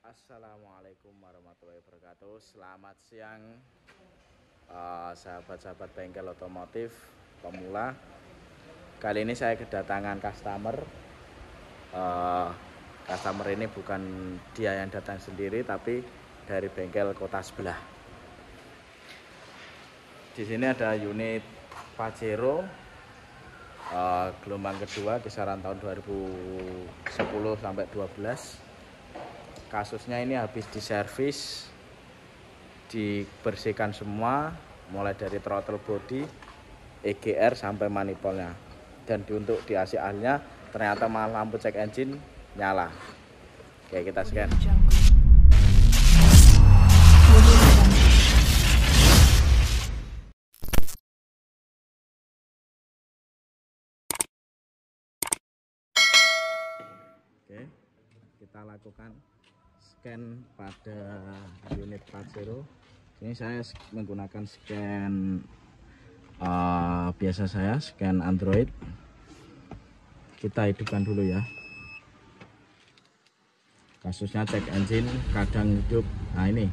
Assalamualaikum warahmatullahi wabarakatuh. Selamat siang sahabat-sahabat bengkel otomotif pemula. Kali ini saya kedatangan customer. Customer ini bukan dia yang datang sendiri, tapi dari bengkel kota sebelah. Di sini ada unit Pajero gelombang kedua kisaran tahun 2010 sampai 12. Kasusnya ini habis diservis, dibersihkan semua, mulai dari throttle body, EGR sampai manifolnya. Dan untuk di AC akhirnya ternyata malah lampu cek engine nyala. Oke, kita scan. Oke, kita lakukan scan pada unit Pajero. Ini saya menggunakan scan biasa, saya scan Android. Kita hidupkan dulu ya. Kasusnya cek engine kadang hidup. Nah ini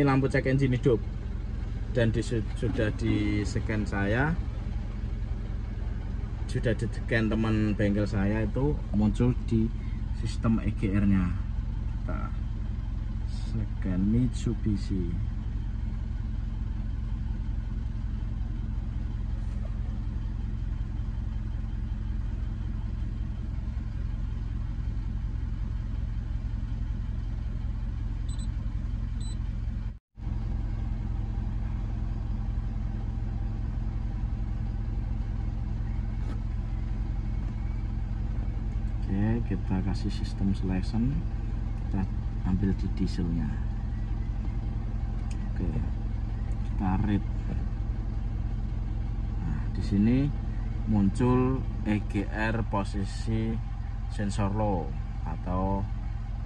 lampu cek engine hidup dan sudah di scan saya, sudah di scan teman bengkel saya, itu muncul di sistem EGR nya. Kita scan Mitsubishi. Oke, kita kasih sistem selection, kita ambil di dieselnya. Oke, kita read. Nah, di sini muncul EGR posisi sensor low atau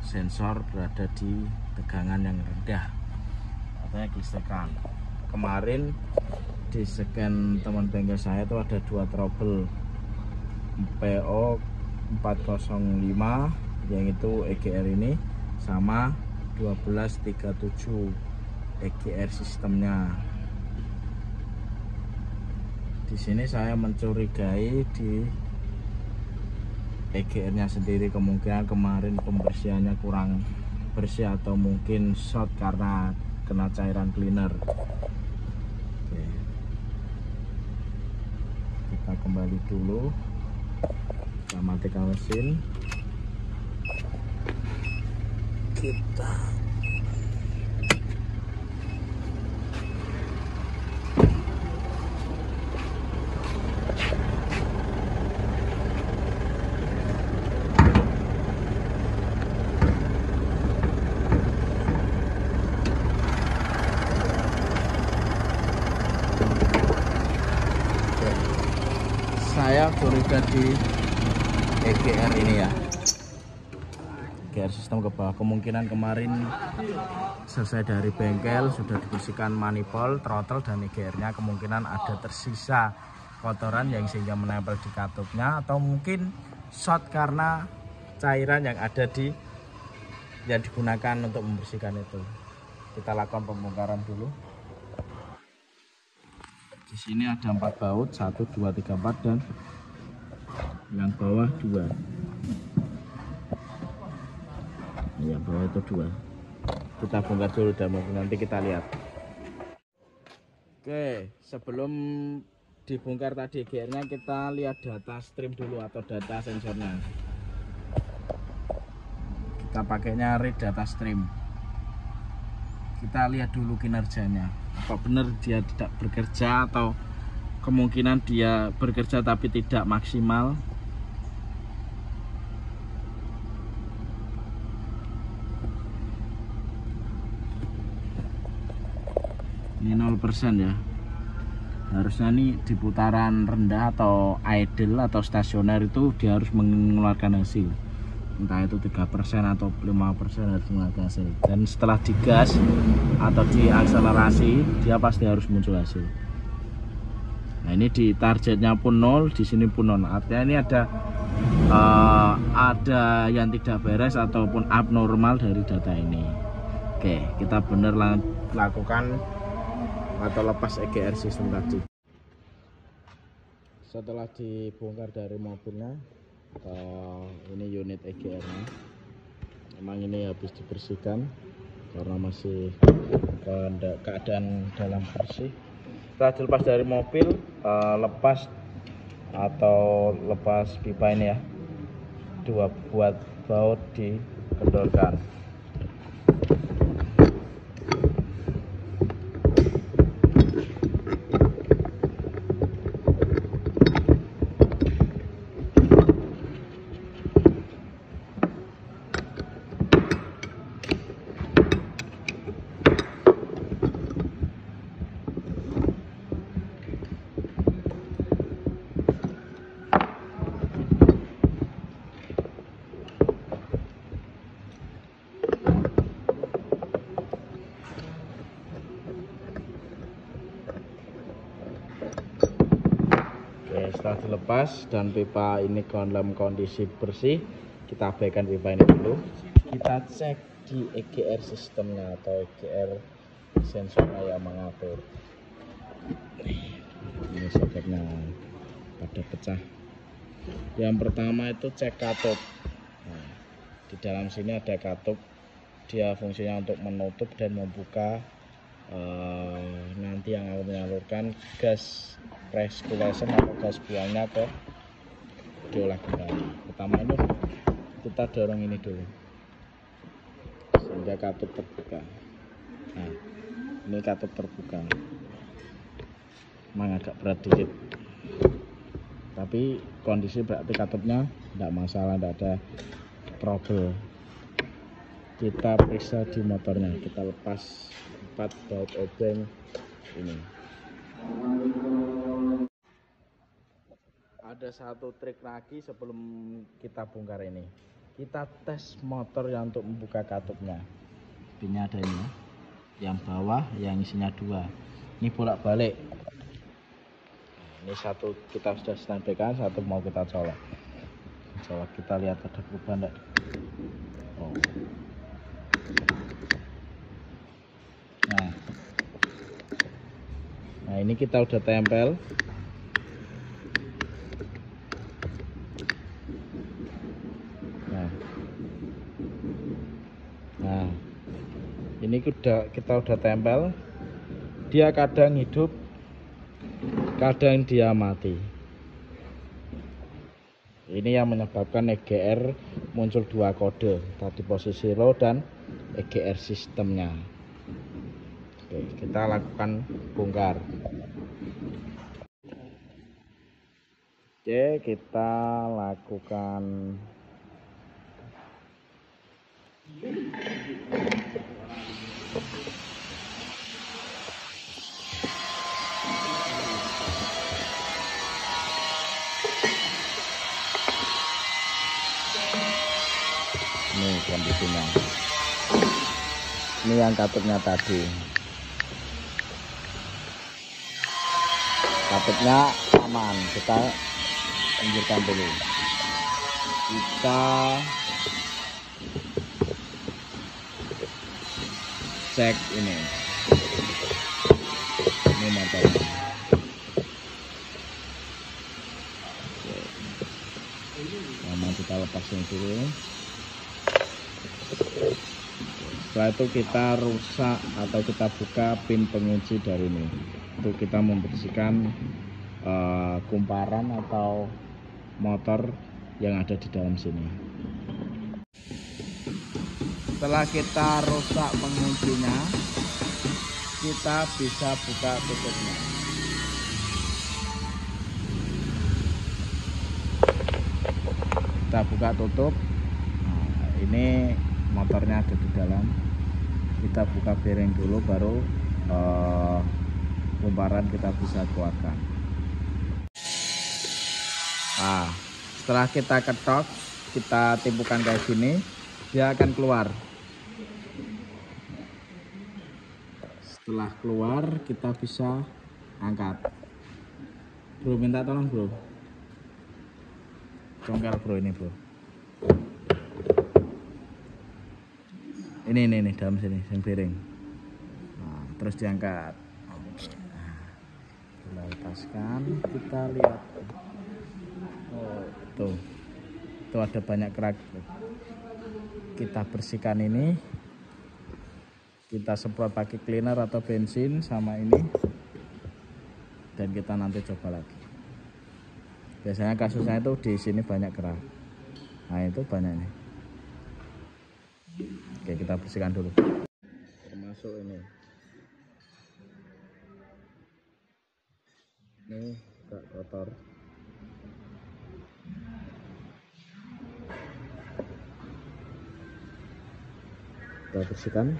sensor berada di tegangan yang rendah, artinya kelistrikan. Kemarin di scan teman bengkel saya itu ada dua trouble PO 405, yang itu EGR ini sama 1237 EGR sistemnya. Di sini saya mencurigai di EGR nya sendiri, kemungkinan kemarin pembersihannya kurang bersih atau mungkin short karena kena cairan cleaner. Oke, kita kembali dulu, kita matikan mesin. Kita saya curiga di EGR ini ya, EGR sistem ke bawah. Kemungkinan kemarin selesai dari bengkel sudah dibersihkan manifold, throttle dan EGR nya, kemungkinan ada tersisa kotoran yang sehingga menempel di katupnya, atau mungkin short karena cairan yang ada di yang digunakan untuk membersihkan itu. Kita lakukan pembongkaran dulu. Di sini ada 4 baut, 1, 2, 3, 4, dan yang bawah 2. Yang bawah itu 2. Kita bongkar dulu dan nanti kita lihat. Oke, sebelum dibongkar tadi EGR-nya, kita lihat data stream dulu atau data sensornya. Kita pakainya read data stream. Kita lihat dulu kinerjanya, apa benar dia tidak bekerja atau kemungkinan dia bekerja tapi tidak maksimal. Ini 0% ya, harusnya nih di putaran rendah atau idle atau stasioner itu dia harus mengeluarkan hasil, entah itu 3% atau 5% harus mengeluarkan hasil. Dan setelah digas atau diakselerasi dia pasti harus muncul hasil. Nah ini di targetnya pun 0, di sini pun 0, artinya ini ada ada yang tidak beres ataupun abnormal dari data ini. Oke, kita benar lakukan atau lepas EGR sistem tadi. Setelah dibongkar dari mobilnya, ini unit EGR nya. Memang ini habis dibersihkan karena masih keadaan dalam bersih. Setelah dilepas dari mobil, lepas pipa ini ya, buat baut dikendorkan. Setelah dilepas dan pipa ini dalam kondisi bersih, kita abaikan pipa ini dulu. Kita cek di EGR sistemnya atau EGR sensornya yang mengatur. Ini soketnya pada pecah. Yang pertama itu cek katup. Nah, di dalam sini ada katup, dia fungsinya untuk menutup dan membuka nanti yang akan menyalurkan gas recirculation atau gas buangnya ke diolah kembali. Pertama ini kita dorong ini dulu sehingga katup terbuka. Nah, ini katup terbuka, memang agak berat dikit, tapi kondisi berarti katupnya tidak masalah, tidak ada trouble. Kita periksa di motornya, kita lepas 4 baut obeng ini. Ada satu trik lagi sebelum kita bongkar ini, kita tes motor yang untuk membuka katupnya. Pinnya ada ini, yang bawah yang isinya 2, ini bolak-balik. Ini satu kita sudah standbykan, satu mau kita colok. Coba kita lihat ada perubahan enggak. Oh. Nah, ini kita udah tempel. Nah, ini kita udah tempel. Dia kadang hidup, kadang dia mati. Ini yang menyebabkan EGR muncul 2 kode, tadi posisi low dan EGR sistemnya. Oke, kita lakukan bongkar. Oke, kita lakukan ini kondisinya. Ini yang katupnya tadi. Katupnya aman, kita pinggirkan dulu. Kita cek ini motornya. Nah, kita lepasin dulu. Setelah itu kita rusak atau kita buka pin pengunci dari ini untuk kita membersihkan kumparan atau motor yang ada di dalam sini. Setelah kita rusak penguncinya, kita bisa buka tutupnya. Kita buka tutup. Nah, ini motornya ada di dalam. Kita buka bearing dulu, baru kumparan kita bisa keluarkan. Nah, setelah kita ketok, kita timpukan kayak gini, dia akan keluar. Setelah keluar, kita bisa angkat. Bro, minta tolong bro. congkel bro, ini bro. Ini dalam sini yang piring. Nah, terus diangkat. Oke. Nah, kita lepaskan, kita lihat. Oh, tuh ada banyak kerak. Kita bersihkan ini, kita semprot pakai cleaner atau bensin sama ini, dan kita nanti coba lagi. Biasanya kasusnya itu di sini banyak kerak. Nah itu banyak ini. Oke, kita bersihkan dulu. Termasuk ini agak kotor. Kita bersihkan.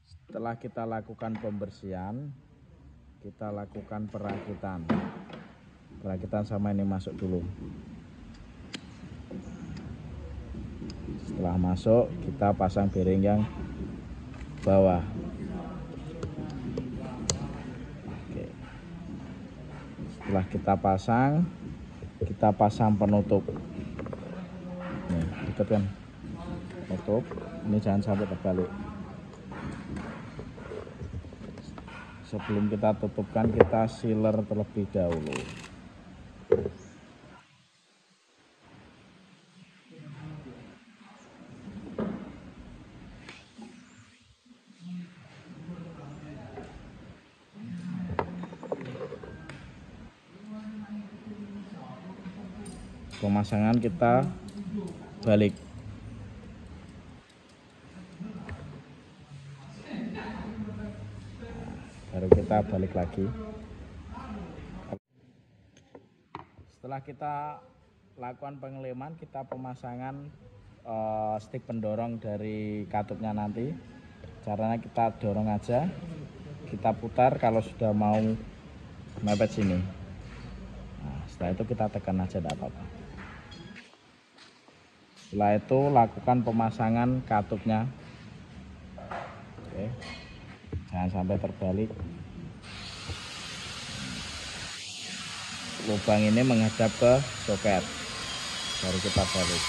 Setelah kita lakukan pembersihan, kita lakukan perakitan sama ini masuk dulu. Setelah masuk, kita pasang bearing yang bawah. Oke. Setelah kita pasang penutup. Nih, deket kan? Tutup. Ini jangan sampai terbalik. Sebelum kita tutupkan, kita sealer terlebih dahulu. Pemasangan kita balik. Baru kita balik lagi. Setelah kita lakukan pengeleman, kita pemasangan stik pendorong dari katupnya nanti. Caranya kita dorong aja, kita putar kalau sudah mau mepet sini. Nah, setelah itu kita tekan aja, tidak apa-apa. Setelah itu lakukan pemasangan katupnya. Oke. Jangan sampai terbalik. Lubang ini menghadap ke soket. Baru kita balik.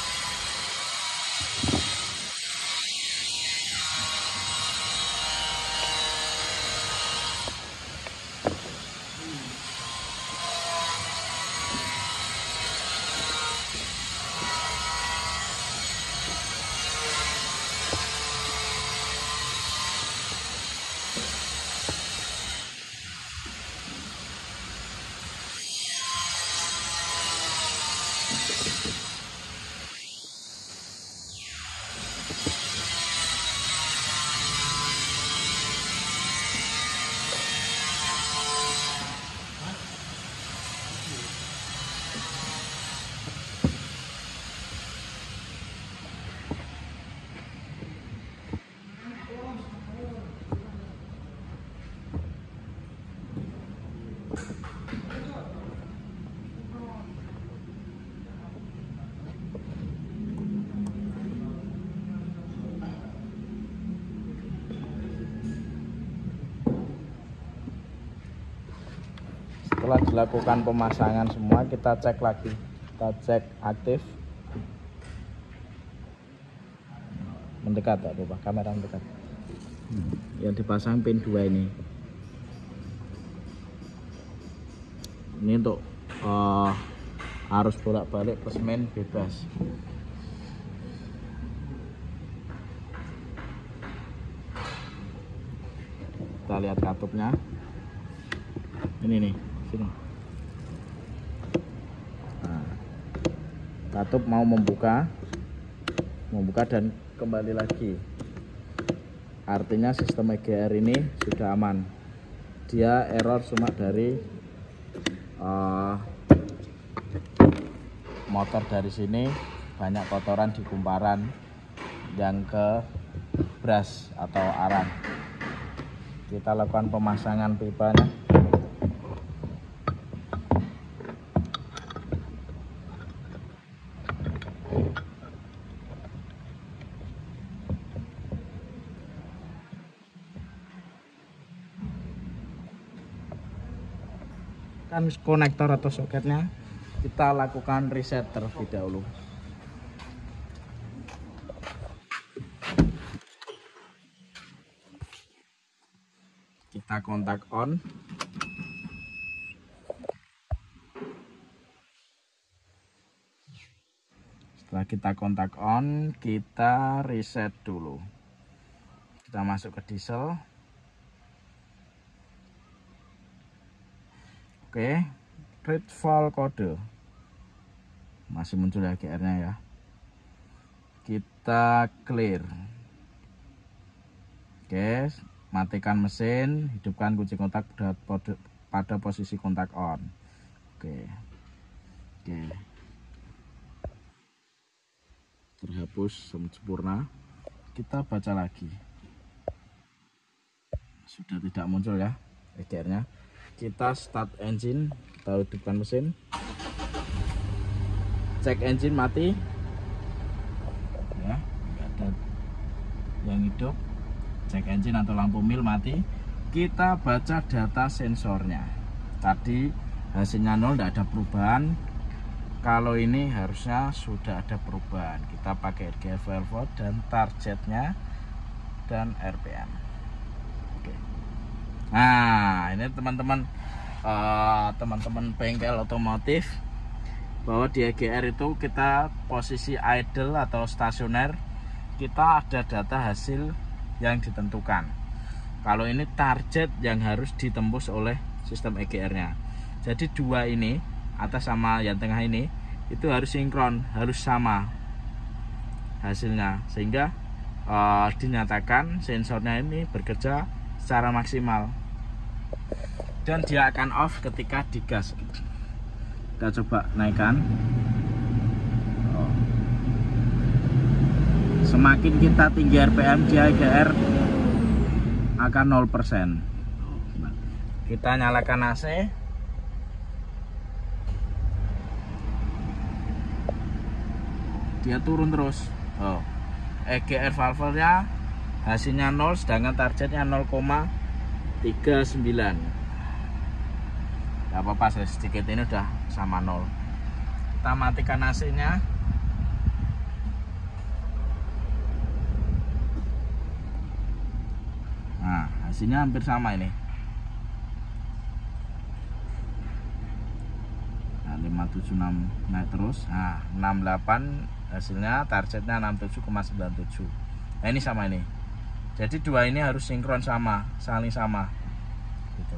Setelah dilakukan pemasangan semua, kita cek lagi, kita cek aktif. Mendekat, tak lupa kamera mendekat. Yang dipasang pin 2 ini. Ini untuk arus bolak-balik plus main bebas. Kita lihat katupnya. Ini nih, sini. Nah, katup mau membuka dan kembali lagi. Artinya sistem EGR ini sudah aman. Dia error cuma dari motor dari sini banyak kotoran di kumparan yang ke bras atau arang. Kita lakukan pemasangan pipanya. Kan konektor atau soketnya kita lakukan reset terlebih dahulu. Kita kontak on. Setelah kita kontak on, kita reset dulu. Kita masuk ke diesel. Oke, read file kode. Masih muncul ya GR-nya ya. Kita clear. Oke, matikan mesin, hidupkan kunci kontak pada posisi kontak on. Oke. Terhapus sempurna. Kita baca lagi. Sudah tidak muncul ya EGR-nya. Kita start engine, kita hidupkan mesin. Cek engine mati. Ya, enggak ada yang hidup. Cek engine atau lampu mil mati. Kita baca data sensornya. Tadi hasilnya 0, tidak ada perubahan. Kalau ini harusnya sudah ada perubahan. Kita pakai RGR valve dan targetnya dan RPM. Oke. Nah, ini teman-teman bengkel otomotif, bahwa di EGR itu kita posisi idle atau stasioner, kita ada data hasil yang ditentukan. Kalau ini target yang harus ditembus oleh sistem EGR-nya. Jadi dua ini, atas sama yang tengah ini, itu harus sinkron, harus sama hasilnya, sehingga dinyatakan sensornya ini bekerja secara maksimal dan dia akan off ketika digas. Kita coba naikkan. Semakin kita tinggi RPM, dia EGR akan 0%. Kita nyalakan AC. Dia turun terus. EGR valve-nya hasilnya 0, sedangkan targetnya 0,39. Gak apa-apa, sedikit ini udah sama 0. Kita matikan AC-nya. Nah, hasilnya hampir sama ini. Nah, 576 naik terus. Nah, 68 hasilnya, targetnya 67,97. Nah, ini sama ini. Jadi dua ini harus sinkron sama, saling sama. Gitu.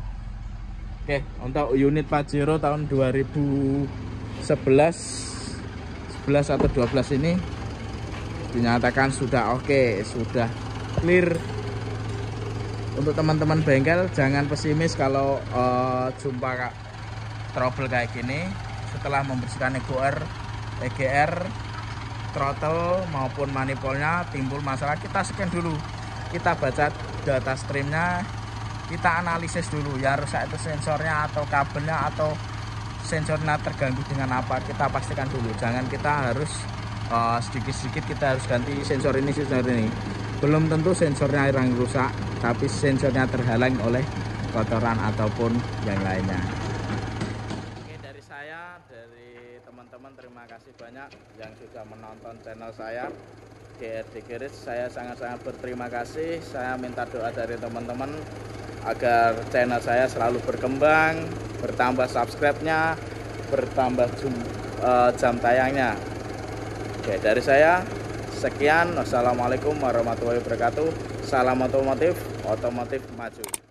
Oke, untuk unit Pajero tahun 2011 atau 12 ini dinyatakan sudah oke, sudah clear. Untuk teman-teman bengkel jangan pesimis kalau jumpa trouble kayak gini. Setelah membersihkan EGR, throttle maupun manifolnya timbul masalah, kita scan dulu, kita baca data streamnya, kita analisis dulu ya, rusak itu sensornya atau kabelnya atau sensornya terganggu dengan apa, kita pastikan dulu. Jangan kita harus sedikit-sedikit kita harus ganti sensor ini, sensor ini. Belum tentu sensornya yang rusak, tapi sensornya terhalang oleh kotoran ataupun yang lainnya. Oke, dari saya, dari teman-teman, terima kasih banyak yang sudah menonton channel saya GRD Garage. Saya sangat-sangat berterima kasih. Saya minta doa dari teman-teman agar channel saya selalu berkembang, bertambah subscribe-nya, bertambah jam tayangnya. Oke, dari saya sekian. Wassalamualaikum warahmatullahi wabarakatuh. Salam otomotif, otomotif maju.